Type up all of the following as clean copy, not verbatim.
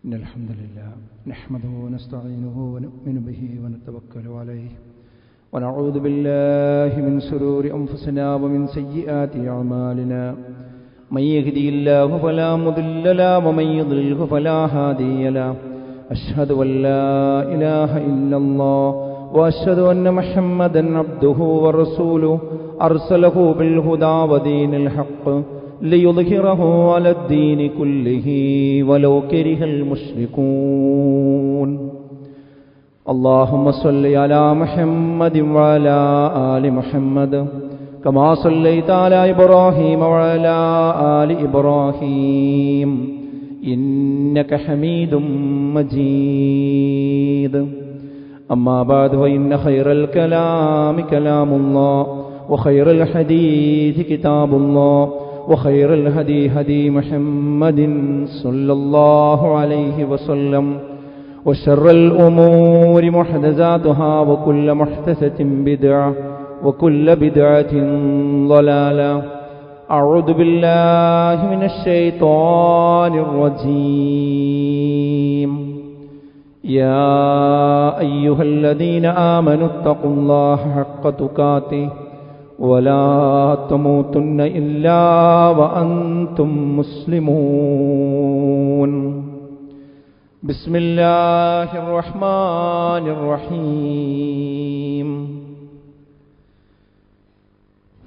إن الحمد لله نحمده ونستعينه ونؤمن به ونتوكل عليه ونعوذ بالله من شرور أنفسنا ومن سيئات أعمالنا من يهده الله فلا مضل له ومن يضلله فلا هادي له أشهد أن لا إله إلا الله وأشهد أن محمدا عبده ورسوله أرسله بالهدى ودين الحق ليظهره على الدين كله ولو كره المشركون اللهم صل على محمد وعلى آل محمد كما صليت على إبراهيم وعلى آل إبراهيم إنك حميد مجيد أما بعد فإن خير الكلام كلام الله وخير الحديث كتاب الله وخير الهدي هدي محمد صلى الله عليه وسلم وشر الأمور محدثاتها وكل محدثة بدعة وكل بدعة ضلالة أعوذ بالله من الشيطان الرجيم يا أيها الذين آمنوا اتقوا الله حق تقاته ولا تموتن إلا وأنتم مسلمون بسم الله الرحمن الرحيم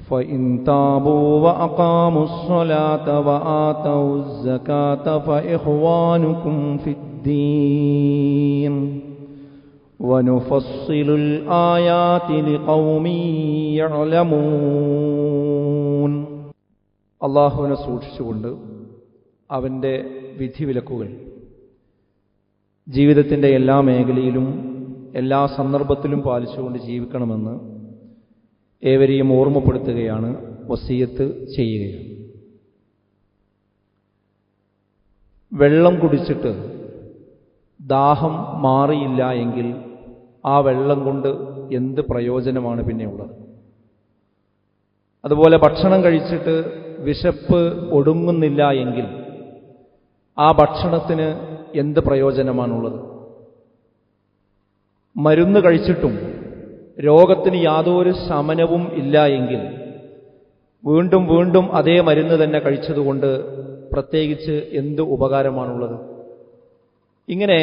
فإن تابوا وأقاموا الصلاة وآتوا الزكاة فإخوانكم في الدين ونفصل الآيات لقوم يعلمون അല്ലാഹുവിനെ സൂക്ഷിച്ചുകൊണ്ട് അവൻ്റെ വിധിവിലക്കുകൾ ജീവിതത്തിൻ്റെ എല്ലാ മേഖലയിലും എല്ലാ സന്ദർഭത്തിലും പാലിച്ചുകൊണ്ട് ജീവിക്കണമെന്ന് ഏവരെയും ഓർമ്മപ്പെടുത്തുകയാണ്, വസിയത്ത് ചെയ്യുകയാണ്. വെള്ളം കുടിച്ചിട്ട് ദാഹം മാറിയില്ല എങ്കിൽ ആ വെള്ളം കൊണ്ട് എന്ത് പ്രയോജനമാണ് പിന്നെ ഉള്ളത്? അതുപോലെ ഭക്ഷണം കഴിച്ചിട്ട് വിശപ്പ് ഒടുങ്ങുന്നില്ല എങ്കിൽ ആ ഭക്ഷണത്തിന് എന്ത് പ്രയോജനമാണുള്ളത്? മരുന്ന് കഴിച്ചിട്ടും രോഗത്തിന് യാതൊരു ശമനവും ഇല്ല എങ്കിൽ വീണ്ടും വീണ്ടും അതേ മരുന്ന് തന്നെ കഴിച്ചതുകൊണ്ട് പ്രത്യേകിച്ച് എന്ത് ഉപകാരമാണുള്ളത്? ഇങ്ങനെ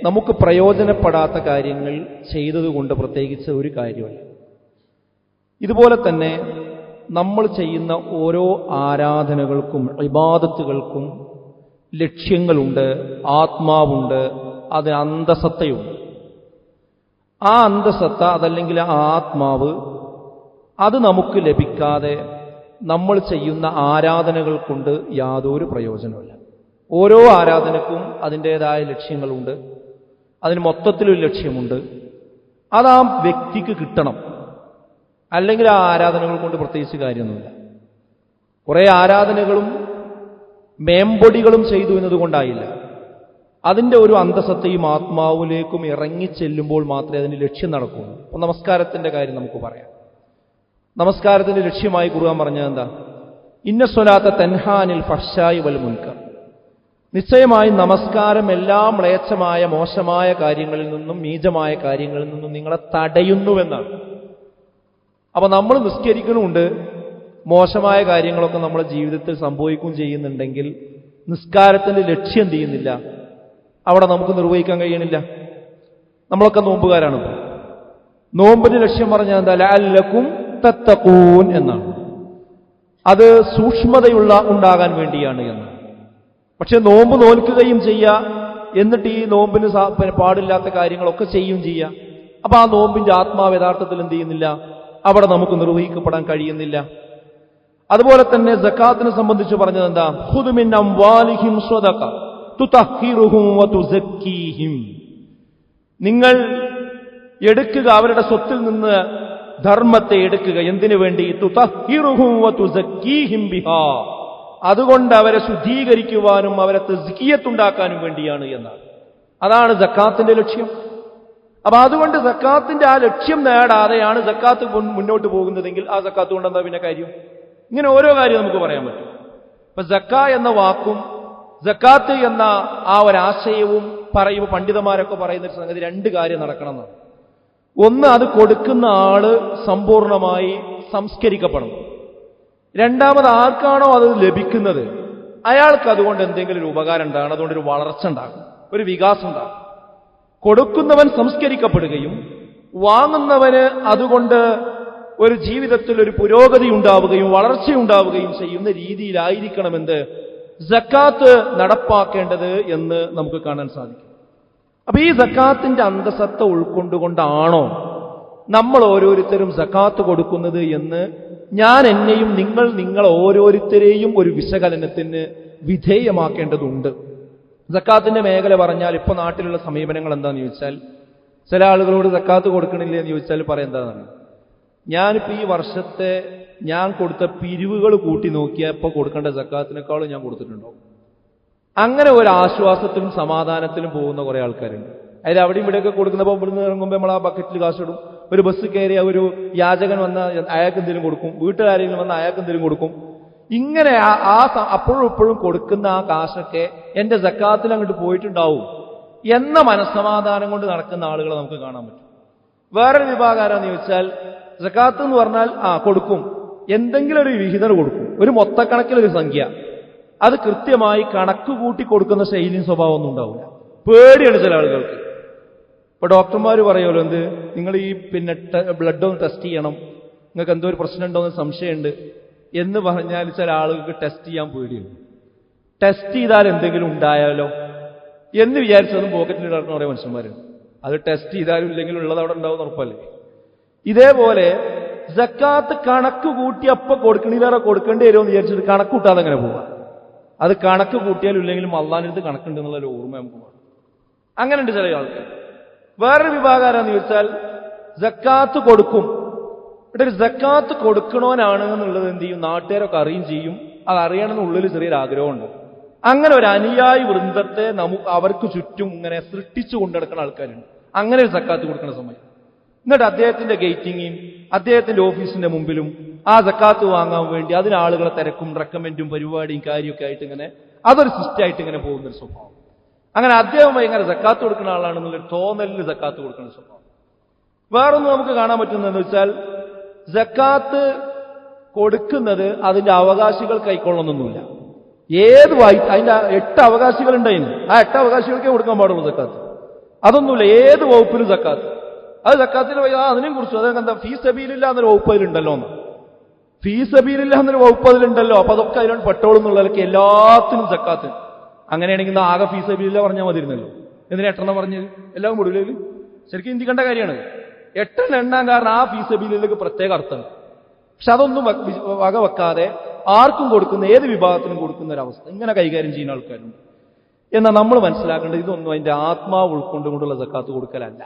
നമുക്ക് പ്രയോജനപ്പെടാത്ത കാര്യങ്ങൾ ചെയ്തതുകൊണ്ട് പ്രത്യേകിച്ച് ഒരു കാര്യമല്ല. ഇതുപോലെ തന്നെ നമ്മൾ ചെയ്യുന്ന ഓരോ ആരാധനകൾക്കും ഇബാദത്തുകൾക്കും ലക്ഷ്യങ്ങളുണ്ട്, ആത്മാവുണ്ട്, അതിന് അന്തസത്തയുണ്ട്. ആ അന്തസത്ത അതല്ലെങ്കിൽ ആ ആത്മാവ് അത് നമുക്ക് ലഭിക്കാതെ നമ്മൾ ചെയ്യുന്ന ആരാധനകൾ കൊണ്ട് യാതൊരു പ്രയോജനമില്ല. ഓരോ ആരാധനക്കും അതിൻ്റെതായ ലക്ഷ്യങ്ങളുണ്ട്, അതിന് മൊത്തത്തിലൊരു ലക്ഷ്യമുണ്ട്. അത് ആ വ്യക്തിക്ക് കിട്ടണം, അല്ലെങ്കിൽ ആ ആരാധനകൾ കൊണ്ട് പ്രത്യേകിച്ച് കാര്യമൊന്നുമില്ല. കുറേ ആരാധനകളും മേമ്പൊടികളും ചെയ്തു എന്നതുകൊണ്ടായില്ല. അതിൻ്റെ ഒരു അന്തസത്തയും ആത്മാവിലേക്കും ഇറങ്ങിച്ചെല്ലുമ്പോൾ മാത്രമേ അതിന് ലക്ഷ്യം നടക്കുള്ളൂ. അപ്പോൾ നമസ്കാരത്തിൻ്റെ കാര്യം നമുക്ക് പറയാം. നമസ്കാരത്തിൻ്റെ ലക്ഷ്യമായി ഖുർആൻ പറഞ്ഞത് എന്താ? ഇന്ന സ്വലാത്ത തൻഹാനിൽ ഫഹ്ശായി വൽ മുൻകർ. നിശ്ചയമായി നമസ്കാരം എല്ലാ മ്ലേച്ഛമായ മോശമായ കാര്യങ്ങളിൽ നിന്നും നീചമായ കാര്യങ്ങളിൽ നിന്നും നിങ്ങളെ തടയുന്നുവെന്നാണ്. അപ്പൊ നമ്മൾ നിസ്കരിക്കണമുണ്ട്, മോശമായ കാര്യങ്ങളൊക്കെ നമ്മുടെ ജീവിതത്തിൽ സംഭവിക്കുകയും ചെയ്യുന്നുണ്ടെങ്കിൽ നിസ്കാരത്തിന്റെ ലക്ഷ്യം എന്ത് ചെയ്യുന്നില്ല, അവിടെ നമുക്ക് നിർവഹിക്കാൻ കഴിയണില്ല. നമ്മളൊക്കെ നോമ്പുകാരാണ്. നോമ്പിന്റെ ലക്ഷ്യം പറഞ്ഞാൽ എന്താ? ലഅല്ലക്കും തത്തഖൂൻ എന്നാണ്. അത് സൂക്ഷ്മതയുള്ള ഉണ്ടാകാൻ വേണ്ടിയാണ് എന്നാണ്. പക്ഷെ നോമ്പ് നോൽക്കുകയും ചെയ്യുക, എന്നിട്ട് ഈ നോമ്പിന് പാടില്ലാത്ത കാര്യങ്ങളൊക്കെ ചെയ്യുകയും ചെയ്യുക. അപ്പൊ ആ നോമ്പിന്റെ ആത്മാവ് യഥാർത്ഥത്തിൽ എന്ത് ചെയ്യുന്നില്ല, അവിടെ നമുക്ക് നിർവഹിക്കപ്പെടാൻ കഴിയുന്നില്ല. അതുപോലെ തന്നെ സക്കാത്തിനെ സംബന്ധിച്ച് പറഞ്ഞത് എന്താ? ഖുദ് മിൻ അംവാലിഹിം സ്വദഖ തുതഹിറുഹും വതുസക്കീഹിം. നിങ്ങൾ എടുക്കുക, അവരുടെ സ്വത്തിൽ നിന്ന് ധർമ്മത്തെ എടുക്കുക. എന്തിനു വേണ്ടി? തുതഹിറുഹും വതുസക്കീഹിം ബിഹാ. അതുകൊണ്ട് അവരെ ശുദ്ധീകരിക്കുവാനും അവരെ തസ്കിയത്തുണ്ടാക്കാനും വേണ്ടിയാണ് എന്നാണ്. അതാണ് സക്കാത്തിന്റെ ലക്ഷ്യം. അപ്പൊ അതുകൊണ്ട് സക്കാത്തിന്റെ ആ ലക്ഷ്യം നേടാതെയാണ് സക്കാത്ത് മുന്നോട്ട് പോകുന്നതെങ്കിൽ ആ സക്കാത്ത് കൊണ്ട് എന്താ പിന്നെ കാര്യം? ഇങ്ങനെ ഓരോ കാര്യം നമുക്ക് പറയാൻ പറ്റും. ഇപ്പൊ സക്ക എന്ന വാക്കും സക്കാത്ത് എന്ന ആ ഒരാശയവും പറയുമ്പോൾ പണ്ഡിതന്മാരൊക്കെ പറയുന്ന സംഗതി രണ്ട് കാര്യം നടക്കണമെന്നാണ്. ഒന്ന്, അത് കൊടുക്കുന്ന ആള് സമ്പൂർണമായി സംസ്കരിക്കപ്പെടണം. രണ്ടാമത്, ആർക്കാണോ അത് ലഭിക്കുന്നത് അയാൾക്ക് അതുകൊണ്ട് എന്തെങ്കിലും ഒരു ഉപകാരം ഉണ്ടാകണം, അതുകൊണ്ടൊരു വളർച്ച ഉണ്ടാകും, ഒരു വികാസം ഉണ്ടാകും. കൊടുക്കുന്നവൻ സംസ്കരിക്കപ്പെടുകയും വാങ്ങുന്നവന് അതുകൊണ്ട് ഒരു ജീവിതത്തിൽ ഒരു പുരോഗതി ഉണ്ടാവുകയും വളർച്ചയുണ്ടാവുകയും ചെയ്യുന്ന രീതിയിലായിരിക്കണമെന്ന് സക്കാത്ത് നടപ്പാക്കേണ്ടത് എന്ന് നമുക്ക് കാണാൻ സാധിക്കും. അപ്പൊ ഈ സക്കാത്തിന്റെ അന്തസത്ത ഉൾക്കൊണ്ടുകൊണ്ടാണോ നമ്മൾ ഓരോരുത്തരും സക്കാത്ത് കൊടുക്കുന്നത് എന്ന് ഞാൻ എന്നെയും നിങ്ങൾ ഓരോരുത്തരെയും ഒരു വിശകലനത്തിന് വിധേയമാക്കേണ്ടതുണ്ട്. സക്കാത്തിന്റെ മേഖല പറഞ്ഞാൽ ഇപ്പൊ നാട്ടിലുള്ള സമീപനങ്ങൾ എന്താണെന്ന് ചോദിച്ചാൽ, ചില ആളുകളോട് സക്കാത്ത് കൊടുക്കണില്ലേ എന്ന് ചോദിച്ചാൽ പറയാം എന്താണെന്ന്, ഞാനിപ്പോ ഈ വർഷത്തെ ഞാൻ കൊടുത്ത പിരിവുകൾ കൂട്ടി നോക്കിയാൽ ഇപ്പൊ കൊടുക്കേണ്ട സക്കാത്തിനേക്കാളും ഞാൻ കൊടുത്തിട്ടുണ്ടാവും. അങ്ങനെ ഒരു ആശ്വാസത്തിലും സമാധാനത്തിലും പോകുന്ന കുറെ ആൾക്കാരുണ്ട്. അതായത് അവിടെയും ഇവിടെയൊക്കെ കൊടുക്കുന്നപ്പോൾ ഇവിടുന്ന് ഇറങ്ങുമ്പോൾ നമ്മൾ ആ ബക്കറ്റിൽ കാശിടും. ഒരു ബസ് കയറിയ ഒരു യാചകൻ വന്ന അയാൾക്ക് എന്തെങ്കിലും കൊടുക്കും, വീട്ടുകാരെങ്കിലും വന്ന അയാൾക്ക് എന്തെങ്കിലും കൊടുക്കും. ഇങ്ങനെ അപ്പോഴും ഇപ്പോഴും കൊടുക്കുന്ന ആ കാശൊക്കെ എന്റെ സക്കാത്തിൽ അങ്ങോട്ട് പോയിട്ടുണ്ടാവും എന്ന മനസ്സമാധാനം കൊണ്ട് നടക്കുന്ന ആളുകളെ നമുക്ക് കാണാൻ പറ്റും. വേറൊരു വിഭാഗം ആരാന്ന് ചോദിച്ചാൽ, സക്കാത്ത് എന്ന് പറഞ്ഞാൽ കൊടുക്കും, എന്തെങ്കിലും ഒരു വിഹിതം കൊടുക്കും, ഒരു മൊത്തക്കണക്കിലൊരു സംഖ്യ, അത് കൃത്യമായി കണക്ക് കൂട്ടി കൊടുക്കുന്ന ശൈലിയും സ്വഭാവം ഒന്നും ഉണ്ടാവില്ല. പേടിയാണ് ചില ആളുകൾക്ക്. ഇപ്പൊ ഡോക്ടർമാർ പറയുമല്ലോ, എന്ത് നിങ്ങൾ ഈ ബ്ലഡ് ഒന്ന് ടെസ്റ്റ് ചെയ്യണം, നിങ്ങൾക്ക് എന്തോ ഒരു പ്രശ്നം ഉണ്ടോ എന്ന് സംശയമുണ്ട് എന്ന് പറഞ്ഞാൽ ചില ആളുകൾക്ക് ടെസ്റ്റ് ചെയ്യാൻ പേടിയാണ്. ടെസ്റ്റ് ചെയ്താൽ എന്തെങ്കിലും ഉണ്ടായാലോ എന്ന് വിചാരിച്ചതും പോക്കറ്റിൽ നടക്കുന്ന കുറേ മനുഷ്യന്മാരുണ്ട്. അത് ടെസ്റ്റ് ചെയ്താലും ഇല്ലെങ്കിലും ഉള്ളത് അവിടെ ഉണ്ടാവും ഉറപ്പല്ലേ. ഇതേപോലെ സക്കാത്ത് കണക്ക് കൂട്ടി അപ്പൊ കൊടുക്കണില്ലാതെ കൊടുക്കേണ്ടി വരുമെന്ന് വിചാരിച്ചിട്ട് കണക്ക് കൂട്ടാതെ അങ്ങനെ പോവുക. അത് കണക്ക് കൂട്ടിയാലും ഇല്ലെങ്കിലും അള്ളാഹിനടുത്ത് കണക്കുണ്ടെന്നുള്ളൊരു ഓർമ്മ നമുക്ക് വേണം. അങ്ങനെയുണ്ട് ചില ആൾക്കാർ. വേറൊരു വിഭാഗമാരാന്ന് ചോദിച്ചാൽ, സക്കാത്ത് കൊടുക്കും, ഇവിടെ ഒരു സക്കാത്ത് കൊടുക്കണവനാണ് എന്നുള്ളത് എന്ത് ചെയ്യും, നാട്ടുകാരൊക്കെ അറിയും ചെയ്യും. അത് അറിയണമെന്നുള്ളിൽ ചെറിയൊരു ആഗ്രഹമുണ്ട്. അങ്ങനെ ഒരു അനുയായി വൃന്ദത്തെ അവർക്ക് ചുറ്റും ഇങ്ങനെ സൃഷ്ടിച്ചു കൊണ്ടെടുക്കുന്ന ആൾക്കാരുണ്ട്. അങ്ങനെ ഒരു സക്കാത്ത് കൊടുക്കുന്ന സമയം എന്നിട്ട് അദ്ദേഹത്തിന്റെ ഗേറ്റിങ്ങും അദ്ദേഹത്തിന്റെ ഓഫീസിന്റെ മുമ്പിലും ആ സക്കാത്ത് വാങ്ങാൻ വേണ്ടി അതിന് ആളുകളെ തിരക്കും റെക്കമെൻഡും പരിപാടിയും കാര്യമൊക്കെ ആയിട്ട് ഇങ്ങനെ അതൊരു സിസ്റ്റമായിട്ട് ഇങ്ങനെ പോകുന്നൊരു സ്വഭാവം. അങ്ങനെ അദ്ദേഹം ഭയങ്കര സക്കാത്ത് കൊടുക്കുന്ന ആളാണെന്നുള്ളൊരു തോന്നലിൽ സക്കാത്ത് കൊടുക്കുന്ന സ്വഭാവം. വേറൊന്നും നമുക്ക് കാണാൻ പറ്റുന്നതെന്ന് വെച്ചാൽ, സക്കാത്ത് കൊടുക്കുന്നത് അതിന്റെ അവകാശികൾ കൈക്കൊള്ളണമെന്നൊന്നുമില്ല. അതിന്റെ 8 അവകാശികളുണ്ടായിരുന്നു, ആ 8 അവകാശികൾക്കേ കൊടുക്കാൻ പാടുള്ളൂ സക്കാത്ത്. അതൊന്നുമില്ല, ഏത് വകുപ്പിലും സക്കാത്ത്. അത് സക്കാത്തിന് അതിനെയും കുറിച്ചു അതെന്താ ഫീ സബീലില്ല എന്നൊരു വകുപ്പ് അതിലുണ്ടല്ലോ എന്ന്, ഫീ സബീലില്ല എന്നൊരു വകുപ്പ് അതിലുണ്ടല്ലോ, അപ്പൊ അതൊക്കെ അതിലാണ് പെട്ടോളും എന്നുള്ളതൊക്കെ എല്ലാത്തിനും സക്കാത്ത്. അങ്ങനെയാണെങ്കിൽ ആകെ ഫീ സബീലില്ല പറഞ്ഞാൽ മതിരുന്നല്ലോ. എന്തിനാ 8 പറഞ്ഞത്? എല്ലാം കൂടുതൽ ശരിക്കും ചിന്തിക്കേണ്ട കാര്യമാണ്. 8 എണ്ണാൻ കാരണം ആ ഫീ സബീലിലേക്ക് പ്രത്യേക അർത്ഥമാണ്. പക്ഷെ അതൊന്നും വകവെക്കാതെ ആർക്കും കൊടുക്കുന്ന, ഏത് വിഭാഗത്തിനും കൊടുക്കുന്ന ഒരവസ്ഥ ഇങ്ങനെ കൈകാര്യം ചെയ്യുന്ന ആൾക്കാരുണ്ട്. എന്നാൽ നമ്മൾ മനസ്സിലാക്കേണ്ടത് ഇതൊന്നും അതിന്റെ ആത്മാവ് ഉൾക്കൊണ്ടുകൊണ്ടുള്ള സക്കാത്ത് കൊടുക്കലല്ല.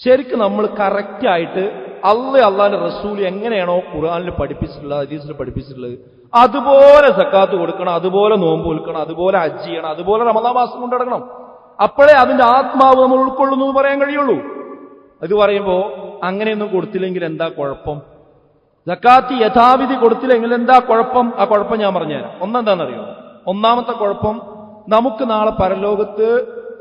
ശരിക്കും നമ്മൾ കറക്റ്റായിട്ട് അള്ളാന്റെ റസൂൽ എങ്ങനെയാണോ ഖുർആനിൽ പഠിപ്പിച്ചിട്ടുള്ളത്, ഹദീസിൽ പഠിപ്പിച്ചിട്ടുള്ളത്, അതുപോലെ സക്കാത്ത് കൊടുക്കണം, അതുപോലെ നോമ്പ് കൊടുക്കണം, അതുപോലെ ഹജ്ജ് ചെയ്യണം, അതുപോലെ റമദാൻ മാസം കൊണ്ടിടക്കണം. അപ്പോഴേ അതിന്റെ ആത്മാവ് നമ്മൾ ഉൾക്കൊള്ളുന്നു എന്ന് പറയാൻ കഴിയുള്ളൂ. അത് പറയുമ്പോ അങ്ങനെയൊന്നും കൊടുത്തില്ലെങ്കിൽ എന്താ കുഴപ്പം? സക്കാത്ത് യഥാവിധി കൊടുത്തില്ലെങ്കിൽ എന്താ കുഴപ്പം? ആ കുഴപ്പം ഞാൻ പറഞ്ഞുതരാം. ഒന്നെന്താണെന്നറിയോ? ഒന്നാമത്തെ കുഴപ്പം, നമുക്ക് നാളെ പരലോകത്ത്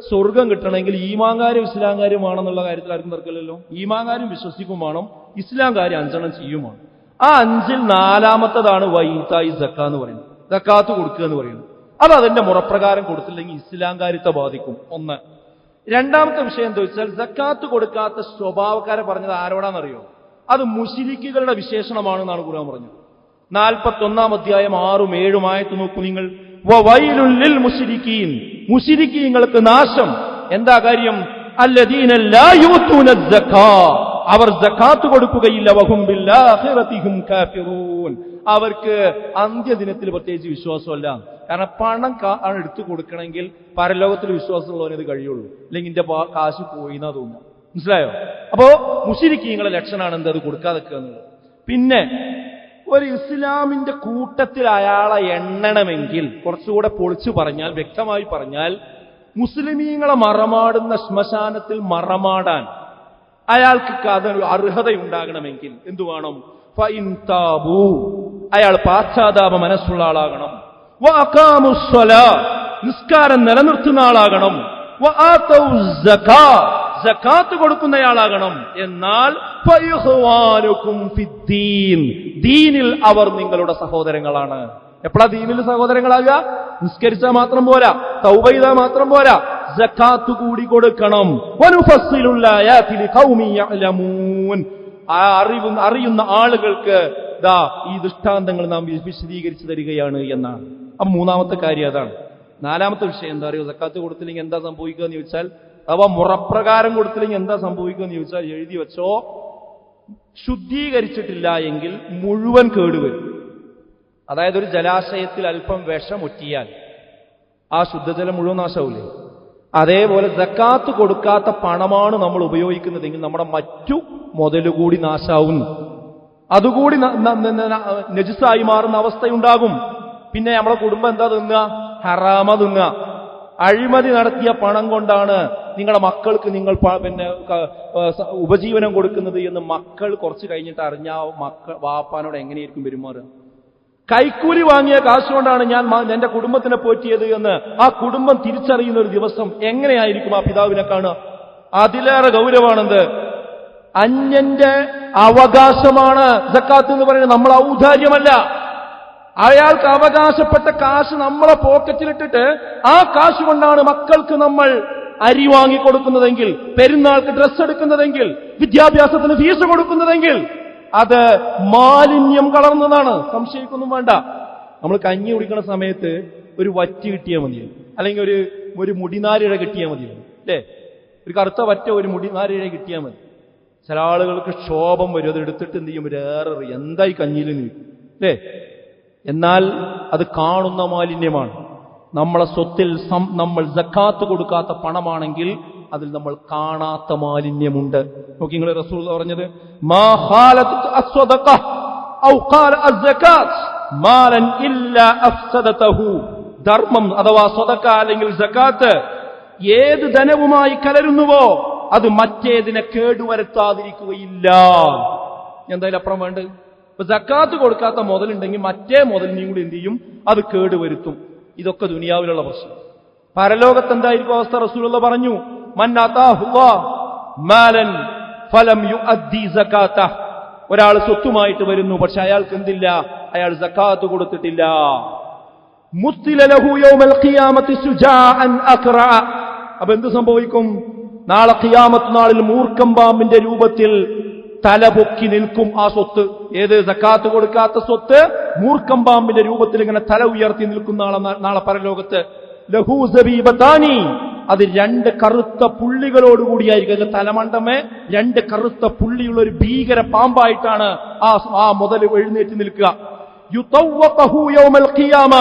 സ്വർഗം കിട്ടണമെങ്കിൽ ഈമാൻകാരും ഇസ്ലാംകാരുമാണെന്നുള്ള കാര്യത്തിൽ ആർക്കും തർക്കമില്ലല്ലോ. ഈമാൻകാരും വിശ്വസിക്കും വേണം, ഇസ്ലാംകാരും 5 ചെയ്യുമാണ്. ആ 5-ൽ 4-മത്തതാണ് വൈത്തായി സക്ക എന്ന് പറയുന്നത്, സക്കാത്ത് കൊടുക്കുക എന്ന് പറയുന്നത്. അത് അതിന്റെ മുറപ്രകാരം കൊടുത്തില്ലെങ്കിൽ ഇസ്ലാംകാര്യത്തെ ബാധിക്കും. ഒന്ന്. രണ്ടാമത്തെ വിഷയം എന്താ വെച്ചാൽ, സക്കാത്ത് കൊടുക്കാത്ത സ്വഭാവക്കാരെ പറഞ്ഞത് ആരോടാണെന്നറിയോ? അത് മുശ്രിക്കുകളുടെ വിശേഷണമാണെന്നാണ് ഖുർആൻ പറഞ്ഞത്. 41-ാം അധ്യായം 6ഉം 7ഉം ആയത്ത് നോക്കൂ നിങ്ങൾ. വവൈലുൽ ലിൽ മുശ്രിക്കീൻ, മുശ്രിക്കീങ്ങൾക്ക് നാശം. എന്താ കാര്യം? അല്ലദീന ലാ യൂതൂന സക്കാ, അവർ സക്കാത്ത് കൊടുക്കുകയില്ല. വഹും ബിൽആഖിറതിഹിം കാഫിറൂൻ, അവർക്ക് അന്ത്യദിനത്തിൽ പ്രത്യേകിച്ച് വിശ്വാസമല്ല. കാരണം പണം എടുത്തു കൊടുക്കണമെങ്കിൽ പരലോകത്തിൽ വിശ്വാസമുള്ളവനത് കഴിയുള്ളൂ, അല്ലെങ്കിൽ എന്റെ കാശ് പോയി എന്നാ തോന്നുന്നു. മനസ്സിലായോ? അപ്പോ മുശ്രിക്കീങ്ങളുടെ ലക്ഷണമാണ് എന്ത്, അത് കൊടുക്കാതെക്കുക എന്നുള്ളത്. പിന്നെ ഒരു ഇസ്ലാമിന്റെ കൂട്ടത്തിൽ അയാളെ എണ്ണണമെങ്കിൽ കുറച്ചുകൂടെ പൊളിച്ചു പറഞ്ഞാൽ, വ്യക്തമായി പറഞ്ഞാൽ, മുസ്ലിമീങ്ങളെ മറമാടുന്ന ശ്മശാനത്തിൽ മറമാടാൻ അയാൾക്ക് അതൊരു അർഹതയുണ്ടാകണമെങ്കിൽ എന്തു വേണം? ഫഇൻ താബൂ, അയാൾ പാശ്ചാത്താപ മനസ്സുള്ള ആളാകണം. വഅഖാമുസ്സലാ, നിസ്കാരം നിലനിർത്തുന്ന ആളാകണം. സകാത്ത് കൊടുക്കുന്നയാളാകണം. എന്നാൽ ദീനിൽ അവർ നിങ്ങളുടെ സഹോദരങ്ങളാണ്. എപ്പോഴാ ദീനിൽ സഹോദരങ്ങളാകുക? നിസ്കരിച്ചാൽ മാത്രം പോരാ, തൗബ ചെയ്താൽ മാത്രം പോരാ, സകാത്ത് കൂടി കൊടുക്കണം. അറിയുന്ന ആളുകൾക്ക് ഈ ദൃഷ്ടാന്തങ്ങൾ നാം വിശദീകരിച്ചു തരികയാണ് എന്നാണ്. അപ്പൊ മൂന്നാമത്തെ കാര്യം അതാണ്. നാലാമത്തെ വിഷയം എന്താ അറിയോ? സക്കാത്ത് കൊടുത്തില്ലെങ്കിൽ എന്താ സംഭവിക്കുക എന്ന് ചോദിച്ചാൽ, അഥവാ മുറപ്രകാരം കൊടുത്തില്ലെങ്കിൽ എന്താ സംഭവിക്കുക എന്ന് ചോദിച്ചാൽ, എഴുതി വെച്ചോ, ശുദ്ധീകരിച്ചിട്ടില്ല എങ്കിൽ മുഴുവൻ കേടുവരും. അതായത് ഒരു ജലാശയത്തിൽ അല്പം വിഷമൊറ്റിയാൽ ആ ശുദ്ധജലം മുഴുവൻ നാശാവൂലേ? അതേപോലെ സക്കാത്ത് കൊടുക്കാത്ത പണമാണ് നമ്മൾ ഉപയോഗിക്കുന്നതെങ്കിൽ നമ്മുടെ മറ്റു മുതലുകൂടി നാശാവുന്നു, അതുകൂടി നജിസായി മാറുന്ന അവസ്ഥയുണ്ടാകും. പിന്നെ നമ്മളെ കുടുംബം എന്താ തിന്നുക? ഹറാമ തിന്നുക. അഴിമതി നടത്തിയ പണം കൊണ്ടാണ് നിങ്ങളുടെ മക്കൾക്ക് നിങ്ങൾ പിന്നെ ഉപജീവനം കൊടുക്കുന്നത് എന്ന് മക്കൾ കുറച്ച് കഴിഞ്ഞിട്ട് അറിഞ്ഞാൽ വാപ്പാനോട് എങ്ങനെയായിരിക്കും പെരുമാറുക? കൈക്കൂലി വാങ്ങിയ കാശുകൊണ്ടാണ് ഞാൻ എന്റെ കുടുംബത്തിനെ പോറ്റിയത് എന്ന് ആ കുടുംബം തിരിച്ചറിയുന്ന ഒരു ദിവസം എങ്ങനെയായിരിക്കും ആ പിതാവിനെ കാണുക? അതിലേറെ ഗൗരവമാണെന്ത്? അന്യന്റെ അവകാശമാണ് സക്കാത്ത് എന്ന് പറയുന്നത്. നമ്മൾ ഔദാര്യമല്ല. അയാൾക്ക് അവകാശപ്പെട്ട കാശ് നമ്മളെ പോക്കറ്റിലിട്ടിട്ട് ആ കാശ് കൊണ്ടാണ് മക്കൾക്ക് നമ്മൾ അരി വാങ്ങിക്കൊടുക്കുന്നതെങ്കിൽ, പെരുന്നാൾക്ക് ഡ്രസ്സ് എടുക്കുന്നതെങ്കിൽ, വിദ്യാഭ്യാസത്തിന് ഫീസ് കൊടുക്കുന്നതെങ്കിൽ അത് മാലിന്യം കളർന്നതാണ്. സംശയിക്കൊന്നും വേണ്ട. നമ്മൾ കഞ്ഞി കുടിക്കുന്ന സമയത്ത് ഒരു വറ്റ് കിട്ടിയാൽ മതി, അല്ലെങ്കിൽ ഒരു മുടിനാരിഴ കിട്ടിയാൽ മതി, അല്ലേ? ഒരു കറുത്ത വറ്റ ഒരു മുടിനാരിഴ കിട്ടിയാൽ മതി. ചില ആളുകൾക്ക് ക്ഷോഭം വരും. അത് എടുത്തിട്ട് എന്ത് ചെയ്യും? ഏറെ എന്തായി കഞ്ഞിയിൽ നിൽക്കും, അല്ലേ? എന്നാൽ അത് കാണുന്ന മാലിന്യമാണ്. നമ്മളെ സ്വത്തിൽ നമ്മൾ സക്കാത്ത് കൊടുക്കാത്ത പണമാണെങ്കിൽ അതിൽ നമ്മൾ കാണാത്ത മാലിന്യമുണ്ട്. നോക്കി നിങ്ങൾ റസൂൽ പറഞ്ഞത്, മാ ഖാലത് അസ്സദഖ ഔ ഖാല അസ്സകാത്ത് മാലൻ ഇല്ലാ അഫ്സദതഹു. ധർമ്മം അഥവാ സദഖ അല്ലെങ്കിൽ സക്കാത്ത് ഏത് ധനവുമായി കലരുന്നുവോ അത് മറ്റേതിനെ കേടുവരുത്താതിരിക്കുകയില്ല. എന്തായാലും അപ്പുറം വേണ്ട. ഇപ്പൊ സക്കാത്ത് കൊടുക്കാത്ത മുതലുണ്ടെങ്കിൽ മറ്റേ മുതലിനെയും കൂടി എന്ത് ചെയ്യും? അത് കേടുവരുത്തും. ഇതൊക്കെ ദുനിയാവിലുള്ള പ്രശ്നം. പരലോകത്ത് എന്തായിരിക്കും അവസ്ഥ? റസൂലുള്ള പറഞ്ഞു, മൻ അതാഹുല്ലാഹ് മാലൻ ഫലം യുഅദ്ദി സകാതഹ. ഒരാൾ സ്വത്തുമായിട്ട് വരുന്നു, പക്ഷെ അയാൾക്ക് എന്തില്ല? അയാൾ സക്കാത്ത് കൊടുത്തിട്ടില്ല. മുസ്തില ലഹു യൗമൽ ഖിയാമത്തി സുജാഅൻ അഖറഅ. അപ്പൊ എന്ത് സംഭവിക്കും? നാളെ ഖിയാമത്ത് നാളിൽ മൂർഖം പാമ്പിന്റെ രൂപത്തിൽ തലപൊക്കി നിൽക്കും ആ സ്വത്ത്. ഏത്? സക്കാത്ത് കൊടുക്കാത്ത സ്വത്ത് മൂർഖം പാമ്പിന്റെ രൂപത്തിൽ ഇങ്ങനെ തല ഉയർത്തി നിൽക്കുന്ന നാളെ പരലോകത്ത്. ലഹു സബീബതാനി. അത് രണ്ട് കറുത്ത പുള്ളികളോടുകൂടിയായിരിക്കും. തലമണ്ടമേ രണ്ട് കറുത്ത പുള്ളിയുള്ള ഒരു ഭീകര പാമ്പായിട്ടാണ് ആ മുതൽ എഴുന്നേറ്റ് നിൽക്കുക. യുതവ്വഖഹു യൗമൽ ഖിയാമ.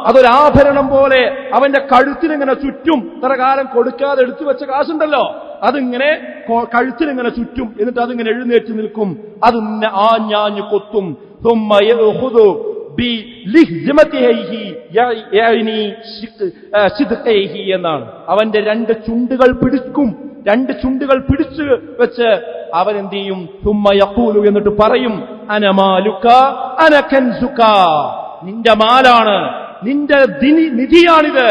അതൊരാഭരണം പോലെ അവന്റെ കഴുത്തിനിങ്ങനെ ചുറ്റും. ഇത്ര കാലം കൊടുക്കാതെ എടുത്തു വെച്ച കാശുണ്ടല്ലോ, അതിങ്ങനെ കഴുത്തിനിങ്ങനെ ചുറ്റും. എന്നിട്ട് അതിങ്ങനെ എഴുന്നേറ്റ് നിൽക്കും. അത് ആഞ്ഞാഞ്ഞു കൊത്തും. എന്നാണ്. അവന്റെ രണ്ട് ചുണ്ടുകൾ പിടിക്കും. രണ്ട് ചുണ്ടുകൾ പിടിച്ചു വെച്ച് അവൻ എന്ത് ചെയ്യും? സുമ്മ യഖൂലു, എന്നിട്ട് പറയും, അനമാലുക അനകൻസുക. നിന്റെ മാലാണ്, നിന്റെ നിധിയാണിത്.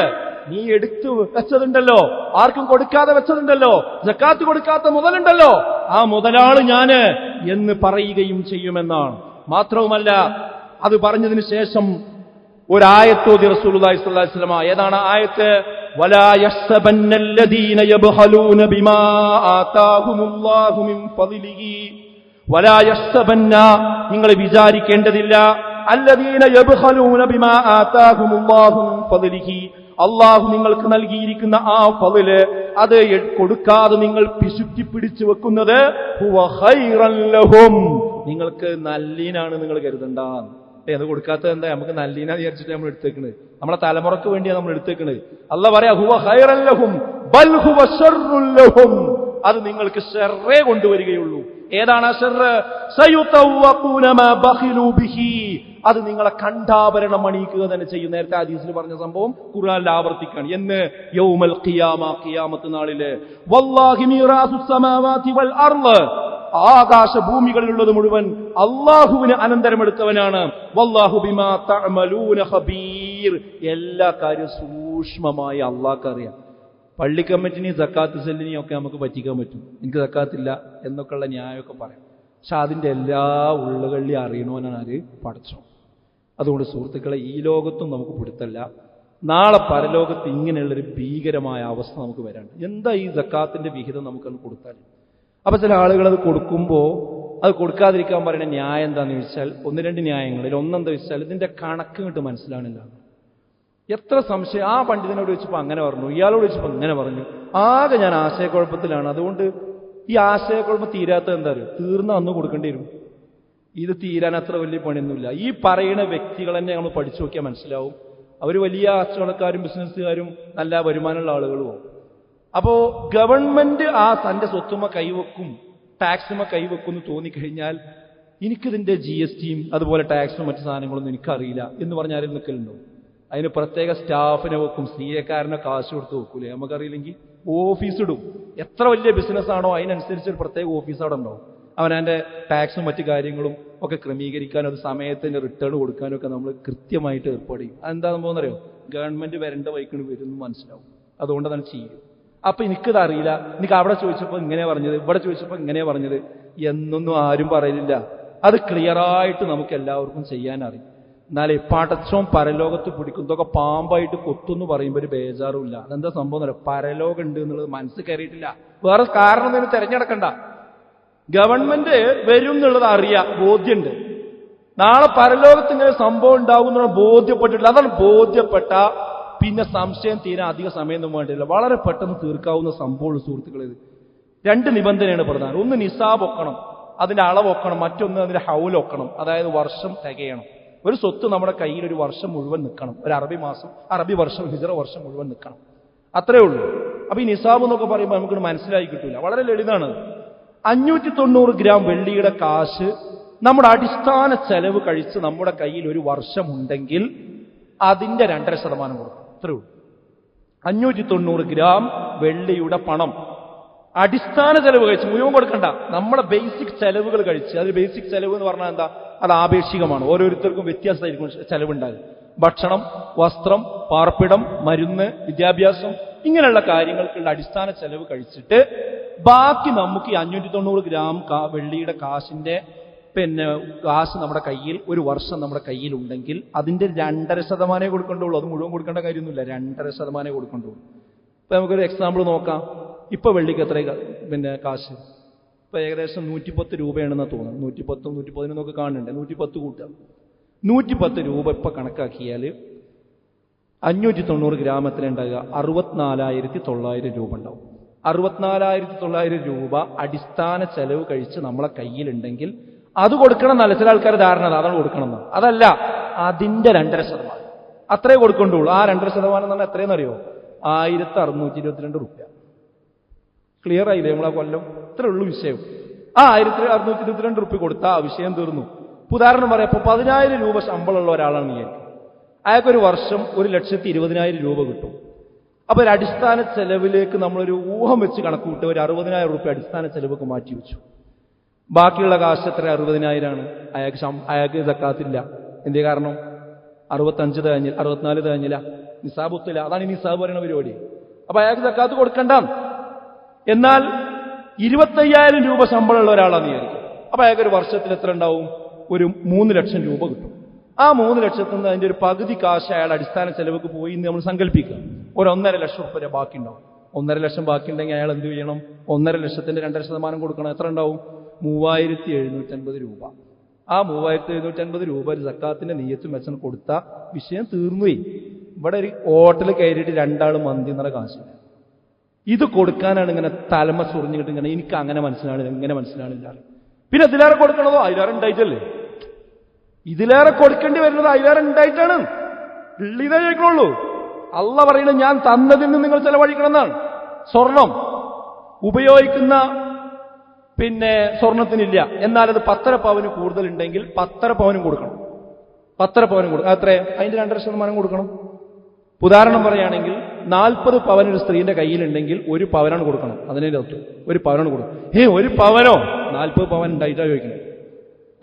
നീ എടുത്തു വെച്ചതുണ്ടല്ലോ, ആർക്കും കൊടുക്കാതെ വെച്ചതുണ്ടല്ലോ, സക്കാത്ത് കൊടുക്കാത്ത മുതലുണ്ടല്ലോ, ആ മുതലാണ് ഞാന് എന്ന് പറയുകയും ചെയ്യുമെന്നാണ്. മാത്രവുമല്ല, അത് പറഞ്ഞതിന് ശേഷം ഒരായത്തോതി റസൂലുള്ളാഹി സ്വല്ലല്ലാഹു അലൈഹി വസല്ലം. ഏതാണ് ആയത്ത്? വലാ യഹ്സബന്നല്ലദീന യബ്ഖലൂന ബിമാ ആതാഹുമുല്ലാഹു മിൻ ഫളിഹി. വലാ യഹ്സബന്ന, നിങ്ങൾ വിചാരിക്കേണ്ടതില്ല, അല്ലദീന യബ്ഖലൂന ബിമാ ആതാഹുമുല്ലാഹു മിൻ ഫളിഹി, അള്ളാഹു നിങ്ങൾക്ക് നൽകിയിരിക്കുന്ന ആ ഫളില് അത് കൊടുക്കാതെ നിങ്ങൾ പിശുക്കി പിടിച്ചു വെക്കുന്നത് ഹുവ ഖൈറൻ ലഹും, നിങ്ങൾക്ക് നല്ലീനാണ് നിങ്ങൾ കരുതണ്ട. അത് കൊടുക്കാത്തത് എന്താ? നമുക്ക് നല്ലീന വിചാരിച്ചിട്ട് നമ്മൾ എടുത്തേക്കണത്, നമ്മളെ തലമുറക്ക് വേണ്ടിയാണ് നമ്മൾ എടുത്തേക്കണത്. അല്ലാഹ് പറയാ ഹുവ ഖൈറൻ ലഹും ബൽ ഹുവ ശർറുൻ ലഹും, അത് നിങ്ങൾക്ക് ഷർറേ കൊണ്ടുവരികയുള്ളൂ. ഏതാണ് ആ ഷർറ്? സയുതവഖൂന മാ ബഖിലു ബിഹി, അത് നിങ്ങളെ കണ്ടാഭരണം അണിയിക്കുക തന്നെ ചെയ്യും. നേരത്തെ ഹദീസിൽ പറഞ്ഞ സംഭവം ഖുർആനിൽ ആവർത്തിക്കുകയാണ്. എന്ന് യൗമൽ ഖിയാമ, ഖിയാമത്ത് നാളില്. വല്ലാഹി മീറാസുസ് സമാവാതി വൽ അർള്, ആകാശഭൂമികളിലുള്ളത് മുഴുവൻ അള്ളാഹുവിന് അനന്തരമെടുത്തവനാണ്. വല്ലാഹു ബിമാ തഅമലൂന ഖബീർ. എല്ലാ കാര്യവും സൂക്ഷ്മമായി അള്ളാഹ്ക്ക് അറിയാം. പള്ളി കമ്മിറ്റിനെയും സക്കാത്ത് സെല്ലിനെയും ഒക്കെ നമുക്ക് പറ്റിക്കാൻ പറ്റും. എനിക്ക് സക്കാത്തില്ല എന്നൊക്കെയുള്ള ന്യായമൊക്കെ പറയാം. പക്ഷെ അതിന്റെ എല്ലാ ഉള്ളുകളിലും അറിയണവനാണ് ആര്? പടച്ചോൻ. അതുകൊണ്ട് സുഹൃത്തുക്കളെ, ഈ ലോകത്തും നമുക്ക് പിടുത്തല്ല, നാളെ പരലോകത്ത് ഇങ്ങനെയുള്ളൊരു ഭീകരമായ അവസ്ഥ നമുക്ക് വരാണ്ട്. എന്താ ഈ സക്കാത്തിന്റെ വിഹിതം നമുക്കത് കൊടുത്താൽ? അപ്പൊ ചില ആളുകൾ അത് കൊടുക്കുമ്പോൾ അത് കൊടുക്കാതിരിക്കാൻ പറയുന്ന ന്യായം എന്താണെന്ന് ചോദിച്ചാൽ ഒന്ന് രണ്ട് ന്യായങ്ങളിൽ ഒന്നെന്താ വെച്ചാൽ ഇതിന്റെ കണക്ക് കിട്ട് മനസ്സിലാണില്ല. എത്ര സംശയം. ആ പണ്ഡിതനോട് ചോദിച്ചപ്പോൾ അങ്ങനെ പറഞ്ഞു, ഇയാളോട് ചോദിച്ചപ്പോൾ അങ്ങനെ പറഞ്ഞു. ആകെ ഞാൻ ആശയക്കുഴപ്പത്തിലാണ്. അതുകൊണ്ട് ഈ ആശയക്കുഴപ്പം തീരാത്തത് എന്താ അറിയോ? തീർന്ന അന്ന് കൊടുക്കേണ്ടി വരും. ഇത് തീരാൻ അത്ര വലിയ പണിയൊന്നുമില്ല. ഈ പറയുന്ന വ്യക്തികൾ തന്നെ നമ്മൾ പഠിച്ചു നോക്കിയാൽ മനസ്സിലാവും. അവർ വലിയ കച്ചവടക്കാരും ബിസിനസ്സുകാരും നല്ല വരുമാനമുള്ള ആളുകളുമാണ്. അപ്പോ ഗവൺമെന്റ് തന്റെ സ്വത്തുമ കൈവെക്കും, ടാക്സുമ കൈവെക്കും എന്ന് തോന്നിക്കഴിഞ്ഞാൽ എനിക്കിതിന്റെ GSTയും അതുപോലെ ടാക്സും മറ്റു സാധനങ്ങളൊന്നും എനിക്കറിയില്ല എന്ന് പറഞ്ഞാൽ നിൽക്കലുണ്ടോ? അതിന് പ്രത്യേക സ്റ്റാഫിനെ വെക്കും, CA-കാരനെ കാശ് കൊടുത്ത് വെക്കൂലേ? നമുക്കറിയില്ലെങ്കിൽ ഓഫീസ് ഇടും. എത്ര വലിയ ബിസിനസ്സാണോ അതിനനുസരിച്ച് ഒരു പ്രത്യേക ഓഫീസ് അവിടെ ഉണ്ടാവും. അവനതിന്റെ ടാക്സും മറ്റു കാര്യങ്ങളും ഒക്കെ ക്രമീകരിക്കാനും അത് സമയത്തിന് റിട്ടേൺ കൊടുക്കാനും ഒക്കെ നമ്മൾ കൃത്യമായിട്ട് ഏർപ്പാട് ചെയ്യും. അതെന്താ സംഭവം? ഗവൺമെന്റ് വരേണ്ട വൈക്കിന് വരുന്നു മനസ്സിലാവും. അതുകൊണ്ട് തന്നെ ചെയ്യും. അപ്പൊ എനിക്കിത് അറിയില്ല, എനിക്ക് അവിടെ ചോദിച്ചപ്പോൾ ഇങ്ങനെ പറഞ്ഞത്, ഇവിടെ ചോദിച്ചപ്പോൾ ഇങ്ങനെ പറഞ്ഞത് എന്നൊന്നും ആരും പറയില്ല. അത് ക്ലിയറായിട്ട് നമുക്ക് എല്ലാവർക്കും ചെയ്യാൻ അറിയും. എന്നാലേ പടച്ചോൻ പരലോകത്ത് പിടിക്കും. ഇതൊക്കെ പാമ്പായിട്ട് കൊത്തുന്ന് പറയുമ്പോൾ ഒരു ബേജാറുമില്ല. അതെന്താ സംഭവം? പരലോകം ഉണ്ട് എന്നുള്ളത് മനസ്സിൽ കയറിയിട്ടില്ല. വേറെ കാരണം ഇതിന് തിരഞ്ഞെടുക്കണ്ട. ഗവൺമെന്റ് വരും എന്നുള്ളത് അറിയാം, ബോധ്യമുണ്ട്. നാളെ പരലോകത്ത് ഇങ്ങനെ സംഭവം ഉണ്ടാകും എന്നുള്ള ബോധ്യപ്പെട്ടിട്ടില്ല. അതാണ് ബോധ്യപ്പെട്ട പിന്നെ സംശയം തീരാൻ അധിക സമയമൊന്നും വേണ്ടില്ല. വളരെ പെട്ടെന്ന് തീർക്കാവുന്ന സംഭവമുള്ള സുഹൃത്തുക്കൾ. ഇത് രണ്ട് നിബന്ധനയാണ് പ്രധാനം. ഒന്ന് നിസാബ് ഒക്കണം, അതിന്റെ അളവൊക്കണം. മറ്റൊന്ന് അതിന്റെ ഹൗൽ ഒക്കണം, അതായത് വർഷം തികയണം. ഒരു സ്വത്ത് നമ്മുടെ കയ്യിൽ ഒരു വർഷം മുഴുവൻ നിൽക്കണം. ഒരു അറബി വർഷം ഹിജ്റ വർഷം മുഴുവൻ നിൽക്കണം. അത്രേ ഉള്ളൂ. അപ്പൊ ഈ നിസാബ് എന്നൊക്കെ പറയുമ്പോൾ നമുക്ക് മനസ്സിലായി കിട്ടൂല. വളരെ ലളിതാണ്. 590 ഗ്രാം വെള്ളിയുടെ കാശ് നമ്മുടെ അടിസ്ഥാന ചെലവ് കഴിച്ച് നമ്മുടെ കയ്യിൽ ഒരു വർഷമുണ്ടെങ്കിൽ അതിന്റെ 2.5% കൊടുക്കും. അത്രേ ഉള്ളൂ. 590 ഗ്രാം വെള്ളിയുടെ പണം അടിസ്ഥാന ചെലവ് കഴിച്ച് മുഴുവൻ കൊടുക്കണ്ട. നമ്മുടെ ബേസിക് ചെലവുകൾ കഴിച്ച്, അത് ബേസിക് ചെലവ് എന്ന് പറഞ്ഞാൽ എന്താ? അത് ആപേക്ഷികമാണ്. ഓരോരുത്തർക്കും വ്യത്യാസമായിരിക്കും ചെലവുണ്ടാകും. ഭക്ഷണം, വസ്ത്രം, പാർപ്പിടം, മരുന്ന്, വിദ്യാഭ്യാസം, ഇങ്ങനെയുള്ള കാര്യങ്ങൾക്കുള്ള അടിസ്ഥാന ചെലവ് കഴിച്ചിട്ട് ബാക്കി നമുക്ക് ഈ 590 ഗ്രാം വെള്ളിയുടെ കാശിന്റെ കാശ് നമ്മുടെ കയ്യിൽ ഒരു വർഷം നമ്മുടെ കയ്യിലുണ്ടെങ്കിൽ അതിന്റെ 2.5% കൊടുക്കേണ്ടുള്ളൂ. അത് മുഴുവൻ കൊടുക്കേണ്ട കാര്യമൊന്നുമില്ല. 2.5% കൊടുക്കേണ്ടുള്ളൂ. ഇപ്പൊ നമുക്കൊരു എക്സാമ്പിൾ നോക്കാം. ഇപ്പൊ വെള്ളിക്ക് എത്ര കാശ്? ഇപ്പൊ ഏകദേശം 110 രൂപയാണെന്ന് തോന്നുന്നു. 110, 110 എന്നൊക്കെ കാണുന്നുണ്ട്. 110 കൂട്ടുക. 110 രൂപ ഇപ്പൊ കണക്കാക്കിയാൽ 590 ഗ്രാമത്തിലുണ്ടാകുക 64,900 രൂപ ഉണ്ടാവും. 64,900 രൂപ അടിസ്ഥാന ചെലവ് കഴിച്ച് നമ്മളെ കയ്യിലുണ്ടെങ്കിൽ അത് കൊടുക്കണം എന്നല്ല ചില ആൾക്കാർ ധാരണ, അതാണ് കൊടുക്കണം എന്നാണ്. അതല്ല, അതിന്റെ 2.5% അത്രേ കൊടുക്കേണ്ടുള്ളൂ. ആ 2.5% എന്ന് പറഞ്ഞാൽ എത്രയെന്നറിയോ? 1,622 രൂപ. ക്ലിയർ ആയില്ലേ നമ്മളെ കൊല്ലം? ഇത്രേ ഉള്ളൂ വിഷയം. ആ 1,622 രൂപ കൊടുത്താൽ ആ വിഷയം തീർന്നു. ഉദാഹരണം പറയാം, ഇപ്പൊ 10,000 രൂപ ശമ്പളമുള്ള ഒരാളാണ് വിചാരിക്കും. അയാൾക്കൊരു വർഷം 1,20,20,000 രൂപ കിട്ടും. അപ്പൊ ഒരു അടിസ്ഥാന ചെലവിലേക്ക് നമ്മളൊരു ഊഹം വെച്ച് കണക്ക് കൂട്ടുക. ഒരു 60,000 രൂപ അടിസ്ഥാന ചെലവൊക്കെ മാറ്റി വെച്ചു. ബാക്കിയുള്ള കാശ് എത്ര? 60,000 അയാൾക്ക് സക്കാത്തില്ല. എന്തേ കാരണം? 65 തികഞ്ഞില്ല, 64 തികഞ്ഞില്ല, നിസാബ് ഒത്തില്ല. അതാണ് ഈ നിസാബ് പറയുന്ന പരിപാടി. അപ്പൊ അയാൾക്ക് സക്കാത്ത് കൊടുക്കണ്ട. എന്നാൽ 25,000 രൂപ ശമ്പളമുള്ള ഒരാളാന്ന് വിചാരിക്കും. അപ്പൊ അയാൾക്ക് ഒരു വർഷത്തിൽ എത്ര ഉണ്ടാവും? ഒരു 3 ലക്ഷം രൂപ കിട്ടും. ആ 3 ലക്ഷത്തിൽ നിന്ന് അതിന്റെ ഒരു പകുതി കാശ് അയാൾ അടിസ്ഥാന ചെലവുക്ക് പോയി എന്ന് നമ്മൾ സങ്കല്പിക്കുക. ഒരു 1.5 ലക്ഷം രൂപ ബാക്കി ഉണ്ടാവും. 1.5 ലക്ഷം ബാക്കി ഉണ്ടെങ്കിൽ അയാൾ എന്ത് ചെയ്യണം? 1.5 ലക്ഷത്തിന്റെ 2.5% കൊടുക്കണം. എത്ര ഉണ്ടാവും? 3,750 രൂപ. ആ 3,750 രൂപ ഒരു സക്കാത്തിന്റെ നിയ്യത്തും വെച്ചാൽ കൊടുത്ത വിഷയം തീർന്നുപോയി. ഇവിടെ ഒരു ഹോട്ടൽ കയറിയിട്ട് 2 ആൾ മന്തി എന്നുള്ള കാശില്ല. ഇത് കൊടുക്കാനാണ് ഇങ്ങനെ തലമ ചൊറിഞ്ഞു കിട്ടുന്നത്. എനിക്ക് അങ്ങനെ മനസ്സിലാണില്ല, ഇങ്ങനെ മനസ്സിലാണില്ല. പിന്നെ ഇതിലേറെ കൊടുക്കണതോ അതിലേറെ ഉണ്ടായിട്ടല്ലേ? ഇതിലേറെ കൊടുക്കേണ്ടി വരുന്നത് അതിലേറെ ഉണ്ടായിട്ടാണ്. ഇതേ ചോദിക്കണുള്ളൂ. അള്ള പറയുന്നത് ഞാൻ തന്നതിൽ നിന്ന് നിങ്ങൾ ചെലവഴിക്കണം എന്നാണ്. സ്വർണം ഉപയോഗിക്കുന്ന സ്വർണത്തിനില്ല, എന്നാൽ അത് 10 പവന് കൂടുതലുണ്ടെങ്കിൽ 10 പവനും കൊടുക്കണം. 10 പവനും കൊടുക്കണം. അത്രേ അതിന്റെ 2.5% കൊടുക്കണം. ഉദാഹരണം പറയുകയാണെങ്കിൽ 40 പവൻ ഒരു സ്ത്രീന്റെ കയ്യിലുണ്ടെങ്കിൽ 1 പവനാണ് കൊടുക്കണം. അതിനെ തൊട്ട് 1 പവനാണ് കൊടുക്കണം. 1 പവനോ? 40 പവൻ ഉണ്ടായിട്ടാ ചോദിക്കുന്നത്.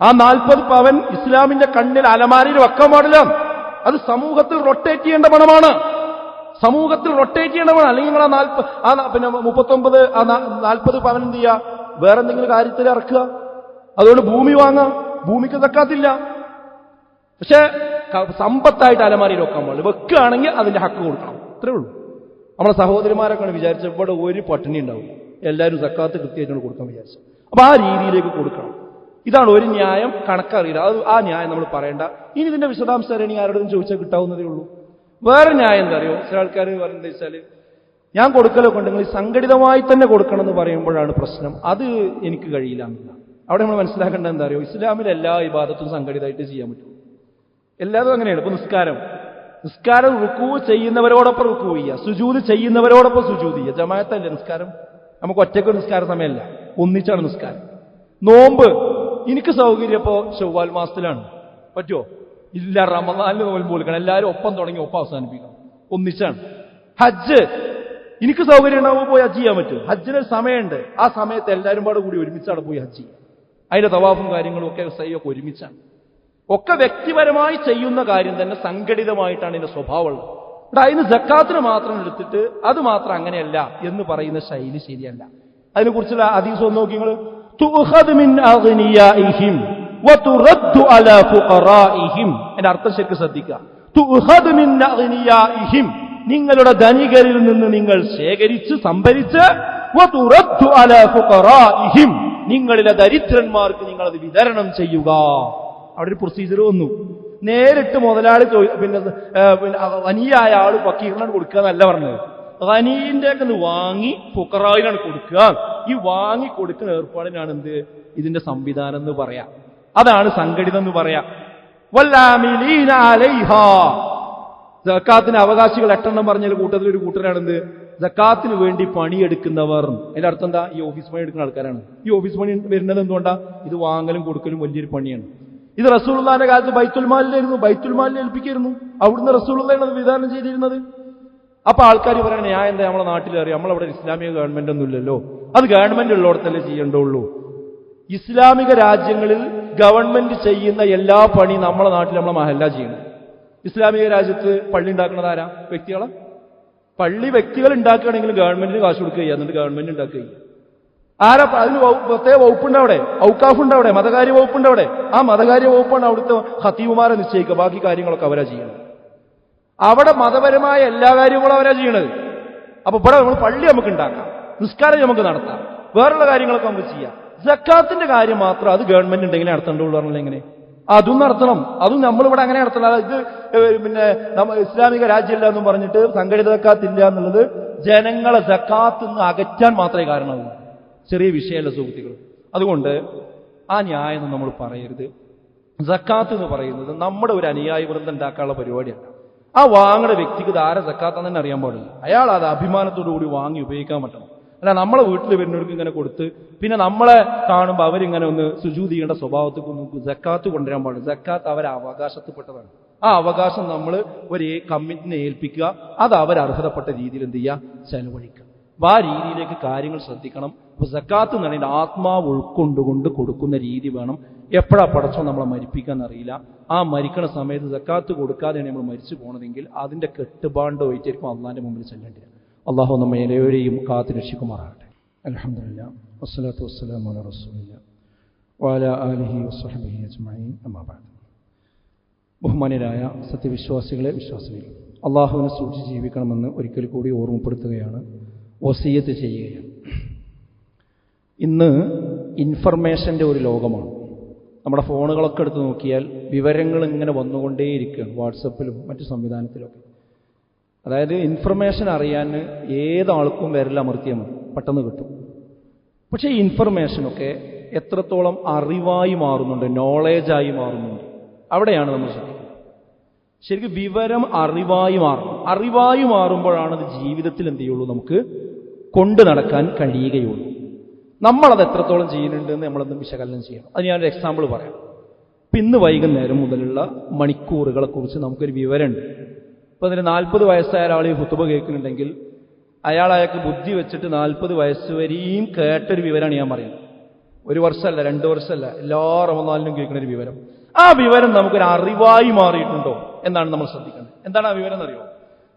ആ 40 പവൻ ഇസ്ലാമിന്റെ കണ്ണിൽ അലമാരയിൽ വെക്കാൻ പാടില്ല. അത് സമൂഹത്തിൽ റൊട്ടേറ്റ് ചെയ്യേണ്ട പണമാണ്. സമൂഹത്തിൽ റൊട്ടേറ്റ് ചെയ്യേണ്ട പണം. അല്ലെങ്കിൽ നിങ്ങൾ പിന്നെ 39 40 പവൻ എന്ത് ചെയ്യുക? വേറെ എന്തെങ്കിലും കാര്യത്തിൽ ഇറക്കുക. അതുകൊണ്ട് ഭൂമി വാങ്ങാം. ഭൂമിക്ക് സക്കാത്തില്ല. പക്ഷെ സമ്പത്തായിട്ട് അലമാരയിൽ വെക്കാൻ പാടില്ല. വെക്കുകയാണെങ്കിൽ അതിന്റെ ഹക്ക് കൊടുക്കണം. അത്രേ ഉള്ളൂ. നമ്മളെ സഹോദരിമാരൊക്കെയാണ് വിചാരിച്ച ഇവിടെ ഒരു പട്ടിണി ഉണ്ടാവില്ല, എല്ലാവരും സക്കാത്ത് കൃത്യമായിട്ടാണ് കൊടുക്കാൻ വിചാരിച്ചത്. അപ്പൊ ആ രീതിയിലേക്ക് കൊടുക്കണം. ഇതാണ് ഒരു ന്യായം. കണക്കറിയില്ല, അത് ആ ന്യായം നമ്മൾ പറയേണ്ട. ഇനി ഇതിന്റെ വിശദാംശം ഇനി ആരോടും ചോദിച്ചാൽ കിട്ടാവുന്നതേ ഉള്ളൂ. വേറെ ന്യായം എന്താ അറിയോ? ചില ആൾക്കാർ പറയുന്നത് വെച്ചാല് ഞാൻ കൊടുക്കലൊക്കെ ഉണ്ടെങ്കിൽ സംഘടിതമായി തന്നെ കൊടുക്കണം എന്ന് പറയുമ്പോഴാണ് പ്രശ്നം. അത് എനിക്ക് കഴിയില്ല എന്നില്ല. അവിടെ നമ്മൾ മനസ്സിലാക്കേണ്ടത് എന്താ അറിയോ? ഇസ്ലാമിൽ എല്ലാ ഇബാദത്തും സംഘടിതമായിട്ട് ചെയ്യാൻ പറ്റും. എല്ലാതും അങ്ങനെയാണ്. ഇപ്പൊ നിസ്കാരം റുക്കൂ ചെയ്യുന്നവരോടൊപ്പം റുക്കൂ ചെയ്യുക, സുജൂദ് ചെയ്യുന്നവരോടൊപ്പം സുജൂദ് ചെയ്യുക. ജമാഅത്തല്ലേ നിസ്കാരം. നമുക്ക് ഒറ്റയ്ക്ക് നിസ്കാര സമയമല്ല, ഒന്നിച്ചാണ് നിസ്കാരം. നോമ്പ് എനിക്ക് സൗകര്യം ഇപ്പോ ചൊവ്വാൽ മാസത്തിലാണ്, പറ്റുമോ? ഇല്ല, റമദാനിൽ നോമ്പ് കൊടുക്കണം. എല്ലാവരും ഒപ്പം തുടങ്ങി ഒപ്പം അവസാനിപ്പിക്കണം, ഒന്നിച്ചാണ്. ഹജ്ജ് എനിക്ക് സൗകര്യം ഉണ്ടാവുമ്പോൾ പോയി ഹജ്ജ് ചെയ്യാൻ പറ്റും. ഹജ്ജിന് സമയമുണ്ട്. ആ സമയത്ത് എല്ലാവരും പാടെ കൂടി ഒരുമിച്ചാണ് പോയി ഹജ്ജ് ചെയ്യുക. അതിന്റെ തവാഫും കാര്യങ്ങളും ഒക്കെ സൈയൊക്കെ ഒരുമിച്ചാണ്. ഒക്കെ വ്യക്തിപരമായി ചെയ്യുന്ന കാര്യം തന്നെ സംഘടിതമായിട്ടാണ് ഇതിന്റെ സ്വഭാവമുള്ളത്. അതിന് സക്കാത്തിന് മാത്രം എടുത്തിട്ട് അത് മാത്രം അങ്ങനെയല്ല എന്ന് പറയുന്ന ശൈലി ശരിയല്ല. അതിനെക്കുറിച്ചുള്ള ഹദീസ് ഒന്ന് നോക്കി നിങ്ങൾ. എന്റെ അർത്ഥം ശരിക്കും ശ്രദ്ധിക്കുക. നിങ്ങളുടെ ധനികരിൽ നിന്ന് നിങ്ങൾ ശേഖരിച്ച് സംഭരിച്ച് നിങ്ങളിലെ ദരിദ്രന്മാർക്ക് നിങ്ങളത് വിതരണം ചെയ്യുക. അവിടെ ഒരു പ്രൊസീജിയർ വന്നു. നേരിട്ട് മുതലാളി പിന്നെ വനിയായ ആള് ഫക്കീറിനാണ് കൊടുക്കുക എന്നല്ല പറഞ്ഞത്. ഖനീന്റെ ഒക്കെ വാങ്ങി ഫുഖറായിലാണ് കൊടുക്കുക. ഈ വാങ്ങി കൊടുക്കുന്ന ഏർപ്പാടിനാണ് എന്ത് ഇതിന്റെ സംവിധാനം എന്ന് പറയാം. അതാണ് സംഘടിതം എന്ന് പറയാം. വല്ലാമിലീന അലൈഹാ, സക്കാത്തിന് അവകാശികൾ 8 പറഞ്ഞ കൂട്ടത്തിൽ ഒരു കൂട്ടരാണ് എന്ത് സക്കാത്തിന് വേണ്ടി പണിയെടുക്കുന്നവർ. അതിന്റെ അർത്ഥം എന്താ? ഈ ഓഫീസ് പണി എടുക്കുന്ന ആൾക്കാരാണ്. ഈ ഓഫീസ് പണി വരുന്നത് എന്തുകൊണ്ടാ? ഇത് വാങ്ങലും കൊടുക്കലും വലിയൊരു പണിയാണ്. ഇത് റസൂലുള്ളാഹിന്റെ കാലത്ത് ബൈത്തുൽമാലിലായിരുന്നു, ബൈത്തുൽമാലിൽ ഏൽപ്പിക്കായിരുന്നു. അവിടുന്ന് റസൂലുള്ളാഹിയാണ് അത് വിധാനം ചെയ്തിരുന്നത്. അപ്പൊ ആൾക്കാർ പറയണേ, ഞാൻ എന്താ നമ്മളെ നാട്ടിലറിയാം, നമ്മളവിടെ ഇസ്ലാമിക ഗവൺമെന്റ് ഒന്നും ഇല്ലല്ലോ, അത് ഗവൺമെന്റ് ഉള്ളിടത്തല്ലേ ചെയ്യേണ്ടുള്ളൂ. ഇസ്ലാമിക രാജ്യങ്ങളിൽ ഗവൺമെന്റ് ചെയ്യുന്ന എല്ലാ പണി നമ്മളെ നാട്ടിൽ നമ്മളെ മഹല്ല ചെയ്യണം. ഇസ്ലാമിക രാജ്യത്ത് പള്ളി ഉണ്ടാക്കുന്നത് ആരാ? വ്യക്തികളെ. പള്ളി വ്യക്തികൾ ഉണ്ടാക്കുകയാണെങ്കിൽ ഗവൺമെന്റിന് കാശ് കൊടുക്കുക, എന്നിട്ട് ഗവൺമെന്റ് ഉണ്ടാക്കുക. ആരാ? അതിന് പ്രത്യേക വകുപ്പുണ്ട് അവിടെ, ഔക്കാഫുണ്ട് അവിടെ, മതകാര്യ വകുപ്പുണ്ട് അവിടെ. ആ മതകാര്യ വകുപ്പാണ് അവിടുത്തെ ഖത്തീബുമാരെ നിശ്ചയിക്കുക. ബാക്കി കാര്യങ്ങളൊക്കെ അവരാ ചെയ്യണം. അവിടെ മതപരമായ എല്ലാ കാര്യങ്ങളും അവരാ ചെയ്യണത്. അപ്പൊ ഇവിടെ നമ്മൾ പള്ളി നമുക്ക് ഉണ്ടാക്കാം, നിസ്കാരം നമുക്ക് നടത്താം, വേറുള്ള കാര്യങ്ങളൊക്കെ നമുക്ക് ചെയ്യാം. സക്കാത്തിന്റെ കാര്യം മാത്രം അത് ഗവൺമെന്റ് ഉണ്ടെങ്കിലേ നടത്തേണ്ടുള്ളൂ. പറഞ്ഞില്ല എങ്ങനെ? അതും നടത്തണം. അതും നമ്മളിവിടെ അങ്ങനെ നടത്തണം. ഇത് പിന്നെ ഇസ്ലാമിക രാജ്യമല്ല എന്നും പറഞ്ഞിട്ട് സംഘടിത സക്കാത്തില്ല എന്നുള്ളത് ജനങ്ങളെ സക്കാത്ത് നിന്ന് അകറ്റാൻ മാത്രമേ കാരണമാകൂ. ചെറിയ വിഷയമല്ല സുഹൃത്തുക്കൾ. അതുകൊണ്ട് ആ ന്യായം നമ്മൾ പറയരുത്. സക്കാത്ത് എന്ന് പറയുന്നത് നമ്മുടെ ഒരു അനുയായി വൃന്ദം ഉണ്ടാക്കാനുള്ള പരിപാടിയാണ്. ആ വാങ്ങുന്ന വ്യക്തിക്ക് ധാര സക്കാത്താന്ന് തന്നെ അറിയാൻ പാടില്ല. അയാൾ അത് അഭിമാനത്തോടു കൂടി വാങ്ങി ഉപയോഗിക്കാൻ പറ്റണം. അല്ല നമ്മളെ വീട്ടിൽ വരുന്നവർക്ക് ഇങ്ങനെ കൊടുത്ത് പിന്നെ നമ്മളെ കാണുമ്പോൾ അവരിങ്ങനെ ഒന്ന് സുജൂദ് ചെയ്യേണ്ട സ്വഭാവത്തേക്ക് നമുക്ക് സക്കാത്ത് കൊണ്ടുവരാൻ പാടില്ല. സക്കാത്ത് അവരെ അവകാശത്തിൽപ്പെട്ടതാണ്. ആ അവകാശം നമ്മൾ ഒരു കമ്മിറ്റിനെ ഏൽപ്പിക്കുക, അത് അവർ അർഹതപ്പെട്ട രീതിയിൽ എന്ത് ചെയ്യുക? ചെലവഴിക്കുക. അപ്പൊ ആ രീതിയിലേക്ക് കാര്യങ്ങൾ ശ്രദ്ധിക്കണം. അപ്പൊ സക്കാത്ത് എന്ന് പറയുന്നത് ആത്മാവ് ഉൾക്കൊണ്ടുകൊണ്ട് കൊടുക്കുന്ന രീതി വേണം. എപ്പോഴാ പടച്ചോ നമ്മളെ മരിപ്പിക്കാൻ അറിയില്ല. ആ മരിക്കണ സമയത്ത് സക്കാത്ത് കൊടുക്കാതെയാണ് നമ്മൾ മരിച്ചു പോകണതെങ്കിൽ അതിന്റെ കെട്ടുപാണ്ട് വഹിച്ചായിരിക്കും അള്ളാന്റെ മുമ്പിൽ ചെല്ലേണ്ടി വരും. അള്ളാഹു നമ്മെ ഏവരെയും കാത്ത് രക്ഷിക്കുമാറാകട്ടെ. അൽഹംദുലില്ലാഹ് വസ്സലാത്തു വസ്സലാമു അലാ റസൂലില്ലാഹ് വഅലാ ആലിഹി വസ്സഹ്ബിഹി അജ്മഈൻ. അമ്മാ ബഅദ്. ബഹുമാന്യരായ സത്യവിശ്വാസികളെ, വിശ്വാസികളെ, അള്ളാഹുവിനെ സൂക്ഷിച്ച് ജീവിക്കണമെന്ന് ഒരിക്കൽ കൂടി ഓർമ്മപ്പെടുത്തുകയാണ്, വസിയത്ത് ചെയ്യുകയാണ്. ഇന്ന് ഇൻഫർമേഷന്റെ ഒരു ലോകമാണ്. നമ്മുടെ ഫോണുകളൊക്കെ എടുത്ത് നോക്കിയാൽ വിവരങ്ങൾ ഇങ്ങനെ വന്നുകൊണ്ടേയിരിക്കുകയാണ്, വാട്സപ്പിലും മറ്റു സംവിധാനത്തിലൊക്കെ. അതായത് ഇൻഫർമേഷൻ അറിയാൻ ഏതാൾക്കും വിരലമർത്തിയാൽ മതി, പെട്ടെന്ന് കിട്ടും. പക്ഷേ ഈ ഇൻഫർമേഷനൊക്കെ എത്രത്തോളം അറിവായി മാറുന്നുണ്ട്, നോളേജായി മാറുന്നുണ്ട്, അവിടെയാണ് നമ്മൾ ശ്രദ്ധിക്കുന്നത്. ശരിക്കും വിവരം അറിവായി മാറണം. അറിവായി മാറുമ്പോഴാണ് അത് ജീവിതത്തിൽ എന്ത് ചെയ്യുള്ളൂ, നമുക്ക് കൊണ്ടു നടക്കാൻ കഴിയുകയുള്ളൂ. നമ്മളത് എത്രത്തോളം ചെയ്യുന്നുണ്ട് എന്ന് നമ്മളൊന്ന് വിശകലനം ചെയ്യണം. അത് ഞാനൊരു എക്സാമ്പിൾ പറയാം. ഇപ്പം ഇന്ന് വൈകുന്നേരം മുതലുള്ള മണിക്കൂറുകളെ കുറിച്ച് നമുക്കൊരു വിവരമുണ്ട്. ഇപ്പൊ അതിന് 40 വയസ്സായ ഒരാൾ ഈ ഖുതുബ കേൾക്കുന്നുണ്ടെങ്കിൽ അയാൾക്ക് ബുദ്ധി വെച്ചിട്ട് 40 വയസ്സ് വരെയും കേട്ടൊരു വിവരമാണ് ഞാൻ പറയുന്നത്. 1 വർഷമല്ല 2 വർഷമല്ല, എല്ലാ റമദാനിലും കേൾക്കുന്ന ഒരു വിവരം. ആ വിവരം നമുക്കൊരു അറിവായി മാറിയിട്ടുണ്ടോ എന്നാണ് നമ്മൾ ശ്രദ്ധിക്കേണ്ടത്. എന്താണ് ആ വിവരം എന്നറിയോ?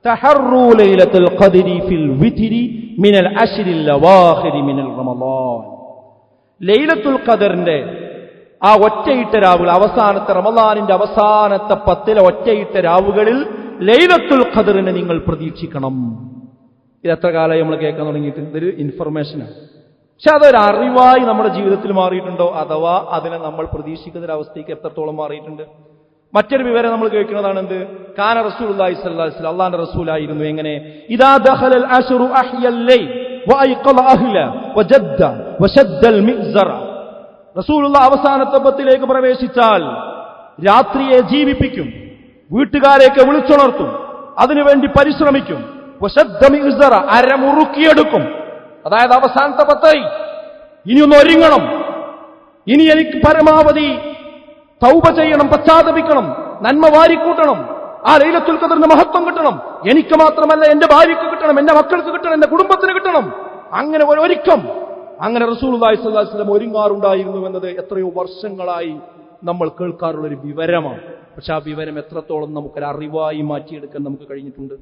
തഹറൂ ലൈലത്തുൽ ഖദ്രി ഫിൽ വിത്രി മിനൽ അശ്രിൽ അവാഖിരി മിനൽ റമളാൻ. ലൈലത്തുൽ ഖദറിന്റെ ആ ഒറ്റയിട്ട രാവുകൾ, അവസാനത്തെ റമളാനിന്റെ അവസാനത്തെ 10 ഒറ്റയിട്ട രാവുകളിൽ ലൈലത്തുൽ ഖദറിനെ നിങ്ങൾ പ്രതീക്ഷിക്കണം. ഇത് എത്ര കാലമായി നമ്മൾ കേൾക്കാൻ തുടങ്ങിയിട്ട്? ഇതൊരു ഇൻഫർമേഷനാണ്. പക്ഷെ അതൊരു അറിവായി നമ്മുടെ ജീവിതത്തിൽ മാറിയിട്ടുണ്ടോ? അഥവാ അതിനെ നമ്മൾ പ്രതീക്ഷിക്കുന്ന ഒരു അവസ്ഥയ്ക്ക് എത്രത്തോളം മാറിയിട്ടുണ്ട്? മറ്റൊരു വിവരം നമ്മൾ കേൾക്കുന്നതാണ് എന്ത്? കാന റസൂലുള്ളാഹി സ്വല്ലല്ലാഹു അലൈഹി വസല്ലം, അല്ലാഹുവിന്റെ റസൂലായിരുന്നു എങ്ങനെ? ഇദാ ദഖലൽ അശ്റു അഹ്യൽ ലൈൽ വഅയ്ഖല അഹ്ല വജദ്ദ വശദ്ദൽ മിഅ്സറ. റസൂലുള്ളാഹി അവസാനത്തെ 10 പ്രവേശിച്ചാൽ രാത്രിയെ ജീവിപ്പിക്കും, വീട്ടുകാരെയൊക്കെ വിളിച്ചുണർത്തും, അതിനുവേണ്ടി പരിശ്രമിക്കും. വശദ്ദ മിഅ്സറ, അരമുറുക്കിയെടുക്കും. അതായത് അവസാനത്തെ 10 ഇനിയൊന്ന് ഒരുങ്ങണം, ഇനി എനിക്ക് പരമാവധി തൗബ ചെയ്യണം, പശ്ചാത്തപിക്കണം, നന്മ വാരിക്കൂട്ടണം, ആ ലൈലത്തുൽ ഖദറിന്റെ മഹത്വം കിട്ടണം, എനിക്ക് മാത്രമല്ല എന്റെ ഭാര്യയ്ക്ക് കിട്ടണം, എന്റെ മക്കൾക്ക് കിട്ടണം, എന്റെ കുടുംബത്തിന് കിട്ടണം. അങ്ങനെ ഒരുക്കം, അങ്ങനെ റസൂലുള്ളാഹി സ്വല്ലല്ലാഹു അലൈഹി വസല്ലം ഒരുങ്ങാറുണ്ടായിരുന്നു എന്നത് എത്രയോ വർഷങ്ങളായി നമ്മൾ കേൾക്കാറുള്ളൊരു വിവരമാണ്. പക്ഷെ ആ വിവരം എത്രത്തോളം നമുക്കൊരു അറിവായി മാറ്റിയെടുക്കാൻ നമുക്ക് കഴിഞ്ഞിട്ടുണ്ട്?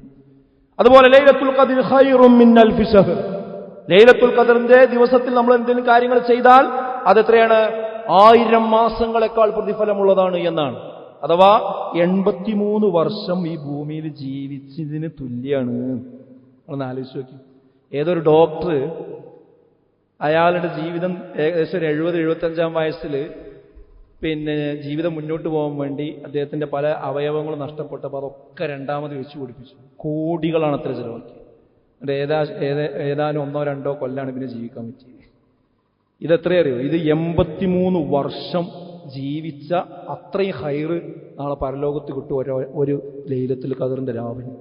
അതുപോലെ ലൈലത്തുൽ ഖദ്ർ ഖൈറും മിൻ അൽഫി ശഹർ. ലൈലത്തുൽ ഖദറിന്റെ ദിവസത്തിൽ നമ്മൾ എന്തെങ്കിലും കാര്യങ്ങൾ ചെയ്താൽ അതെത്രയാണ്? 1000 മാസങ്ങളെക്കാൾ പ്രതിഫലമുള്ളതാണ് എന്നാണ്. അഥവാ 83 വർഷം ഈ ഭൂമിയിൽ ജീവിച്ചതിന് തുല്യാണ്. നമ്മളൊന്ന് ആലോചിച്ച് നോക്കി. ഏതൊരു ഡോക്ടർ അയാളുടെ ജീവിതം ഏകദേശം 70-75 വയസ്സിൽ ജീവിതം മുന്നോട്ട് പോകാൻ വേണ്ടി അദ്ദേഹത്തിന്റെ പല അവയവങ്ങളും നഷ്ടപ്പെട്ടപ്പോൾ അതൊക്കെ രണ്ടാമത് വെച്ചു പിടിപ്പിച്ചു. കോടികളാണ് അത്ര ചെലവാക്കി. ഏതാനും 1-2 കൊല്ലാണ് പിന്നെ ജീവിക്കാൻ പറ്റിയത്. ഇതെത്രയറിയോ? ഇത് 83 വർഷം ജീവിച്ച അത്രയും ഹൈറ് നാളെ പരലോകത്ത് കിട്ടും ഒരു ലൈലത്തുൽ ഖദറിന്റെ രാവിലെ.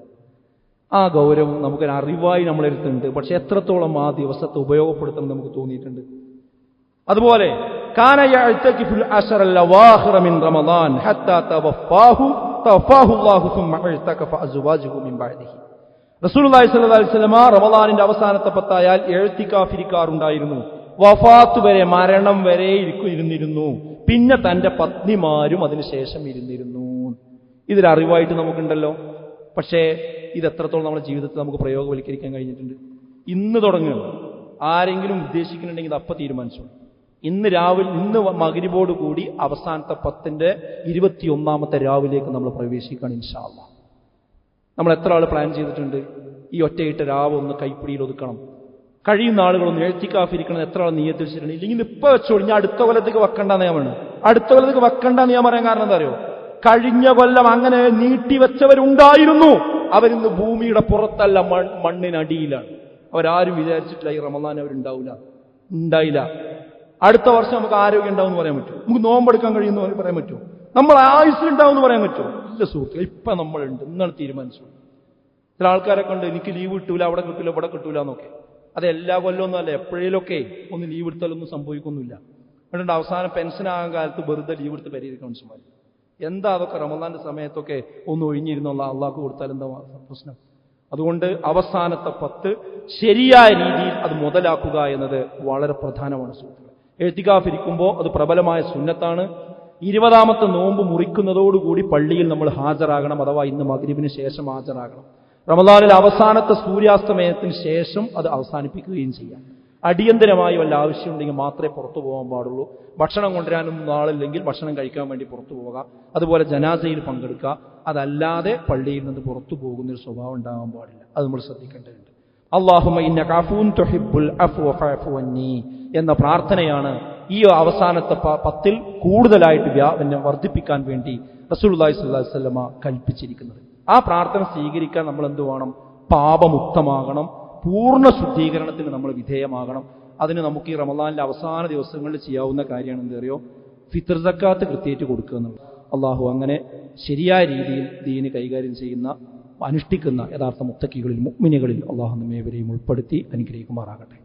ആ ഗൗരവം നമുക്കൊരു അറിവായി നമ്മളെടുത്തുണ്ട്. പക്ഷെ എത്രത്തോളം ആ ദിവസത്തെ ഉപയോഗപ്പെടുത്തണം നമുക്ക് തോന്നിയിട്ടുണ്ട്? അതുപോലെ കാന യഅ്തകിഫുൽ അശ്റൽ അവാഖിറ മിൻ റമളാൻ ഹത്താ തവഫാഹു അല്ലാഹു സുമ്മ അഅ്തകഫ അസ്വാജുഹു മിൻ ബഅദിഹി. റസൂലുള്ളാഹി സ്വല്ലല്ലാഹു അലൈഹി വസല്ലം റമളാനിന്റെ അവസാനത്തെ 10 ആയാൽ ഇഅ്തികാഫിരിക്കാറുണ്ടായിരുന്നു. വഫാത്ത് വരെ, മരണം വരെ ഇരുന്നിരുന്നു. പിന്നെ തന്റെ പത്നിമാരും അതിനുശേഷം ഇരുന്നിരുന്നു. ഇതൊരറിവായിട്ട് നമുക്കുണ്ടല്ലോ. പക്ഷേ ഇത് എത്രത്തോളം നമ്മുടെ ജീവിതത്തിൽ നമുക്ക് പ്രയോഗവൽക്കരിക്കാൻ കഴിഞ്ഞിട്ടുണ്ട്? ഇന്ന് തുടങ്ങുക. ആരെങ്കിലും ഉദ്ദേശിക്കുന്നുണ്ടെങ്കിൽ അപ്പം തീരുമാനിച്ചു. ഇന്ന് മഗ്രിബോട് കൂടി അവസാനത്തെ 10ന്റെ 21ാമത്തെ രാവിലേക്ക് നമ്മൾ പ്രവേശിക്കണം ഇൻഷാ അല്ലാഹ്. നമ്മൾ എത്ര ആൾ പ്ലാൻ ചെയ്തിട്ടുണ്ട്? ഈ ഒറ്റയിട്ട രാവ് ഒന്ന് കൈപ്പിടിയിൽ ഒതുക്കണം. കഴിയുന്ന ആളുകളൊന്നും എഴുത്തിക്കാഫിരിക്കണം. എത്ര ആൾ നിയ്യത്ത് വെച്ചിട്ടുണ്ട്? ഇല്ലെങ്കിൽ ഇപ്പൊ വെച്ചോളൂ, ഞാൻ അടുത്ത കൊല്ലത്തേക്ക് വെക്കണ്ടെന്ന് ഞാൻ വേണം. അടുത്ത കൊല്ലത്തേക്ക് വെക്കണ്ടെന്ന് ഞാൻ പറയാൻ കാരണം എന്താ അറിയോ? കഴിഞ്ഞ കൊല്ലം അങ്ങനെ നീട്ടിവെച്ചവരുണ്ടായിരുന്നു. അവരിന്ന് ഭൂമിയുടെ പുറത്തല്ല, മണ്ണിനടിയിലാണ്. അവരാരും വിചാരിച്ചിട്ടില്ല ഈ റമളാൻ ഉണ്ടായില്ല. അടുത്ത വർഷം നമുക്ക് ആരോഗ്യം ഉണ്ടാവും എന്ന് പറയാൻ പറ്റുമോ? നമുക്ക് നോമ്പെടുക്കാൻ കഴിയുമെന്ന് പറയാൻ പറ്റുമോ? നമ്മൾ ആയുസ്സിലുണ്ടാവും എന്ന് പറയാൻ പറ്റുമോ? ഇല്ല സുഹൃത്തുക്കളെ, ഇപ്പൊ നമ്മളുണ്ട്. ഇന്നാണ് തീരുമാനിച്ചു. ചില ആൾക്കാരൊക്കെ ഉണ്ട്, എനിക്ക് ലീവ് കിട്ടൂല, അവിടെ കിട്ടൂല, ഇവിടെ കിട്ടൂല എന്നൊക്കെ. അത് എല്ലാ കൊല്ലമൊന്നും അല്ല, എപ്പോഴേലൊക്കെ ഒന്ന് ലീവ് എടുത്താലൊന്നും സംഭവിക്കൊന്നുമില്ല. അതുകൊണ്ട് അവസാനം പെൻഷനാകാൻ കാലത്ത് വെറുതെ ലീവ് എടുത്ത് പരിഹരിക്കണം മനുഷ്യന്മാർ. എന്താ അതൊക്കെ റമളാന്റെ സമയത്തൊക്കെ ഒന്ന് ഒഴിഞ്ഞിരുന്നുള്ള അള്ളാഹ്ക്ക് കൊടുത്താൽ എന്താ പ്രശ്നം? അതുകൊണ്ട് അവസാനത്തെ 10 ശരിയായ രീതിയിൽ അത് മുതലാക്കുക എന്നത് വളരെ പ്രധാനമാണ് സുഹൃത്തുക്കളെ. എഴുത്തികാഫിരിക്കുമ്പോൾ അത് പ്രബലമായ സുന്നത്താണ്. 20ാമത്തെ നോമ്പ് മുറിക്കുന്നതോടുകൂടി പള്ളിയിൽ നമ്മൾ ഹാജരാകണം. അഥവാ ഇന്ന് മഗ്രിബിന് ശേഷം ഹാജരാകണം. റമളാനിൽ അവസാനത്തെ സൂര്യാസ്തമയത്തിന് ശേഷം അത് അവസാനിപ്പിക്കുകയും ചെയ്യാം. അടിയന്തരമായി വല്ല ആവശ്യമുണ്ടെങ്കിൽ മാത്രമേ പുറത്തു പോകാൻ പാടുള്ളൂ. ഭക്ഷണം കൊണ്ടുവരാനും നാളില്ലെങ്കിൽ ഭക്ഷണം കഴിക്കാൻ വേണ്ടി പുറത്തു പോകാം. അതുപോലെ ജനാസയിൽ പങ്കെടുക്കുക. അതല്ലാതെ പള്ളിയിൽ നിന്ന് പുറത്തു പോകുന്നൊരു സ്വഭാവം ഉണ്ടാകാൻ പാടില്ല. അത് നമ്മൾ ശ്രദ്ധിക്കേണ്ടതുണ്ട്. അല്ലാഹുമ്മ ഇന്നക അഫൂൻ തുഹിബ്ബുൽ അഫ്വ ഫഅഫു അന്നി എന്ന പ്രാർത്ഥനയാണ് ഈ അവസാനത്തെ 10ൽ കൂടുതലായിട്ട് വർദ്ധിപ്പിക്കാൻ വേണ്ടി റസൂലുള്ളാഹി സ്വല്ലല്ലാഹു അലൈഹി വസല്ലമ കൽപ്പിച്ചിരിക്കുന്നത്. ആ പ്രാർത്ഥന സ്വീകരിക്കാൻ നമ്മൾ എന്ത് വേണം? പാപമുക്തമാകണം. പൂർണ്ണ ശുദ്ധീകരണത്തിന് നമ്മൾ വിധേയമാകണം. അതിന് നമുക്ക് ഈ റമളാനിലെ അവസാന ദിവസങ്ങളിൽ ചെയ്യാവുന്ന കാര്യമാണ് എന്തറിയോ? ഫിത്ർ സക്കാത്ത് കൃത്യമായിട്ട് കൊടുക്കുക എന്നുള്ളത്. അള്ളാഹു അങ്ങനെ ശരിയായ രീതിയിൽ ദീന് കൈകാര്യം ചെയ്യുന്ന, അനുഷ്ഠിക്കുന്ന യഥാർത്ഥ മുത്തക്കികളിൽ, മുഅ്മിനുകളിൽ അള്ളാഹു നമ്മേവരെയും ഉൾപ്പെടുത്തി അനുഗ്രഹിക്കുമാറാകട്ടെ.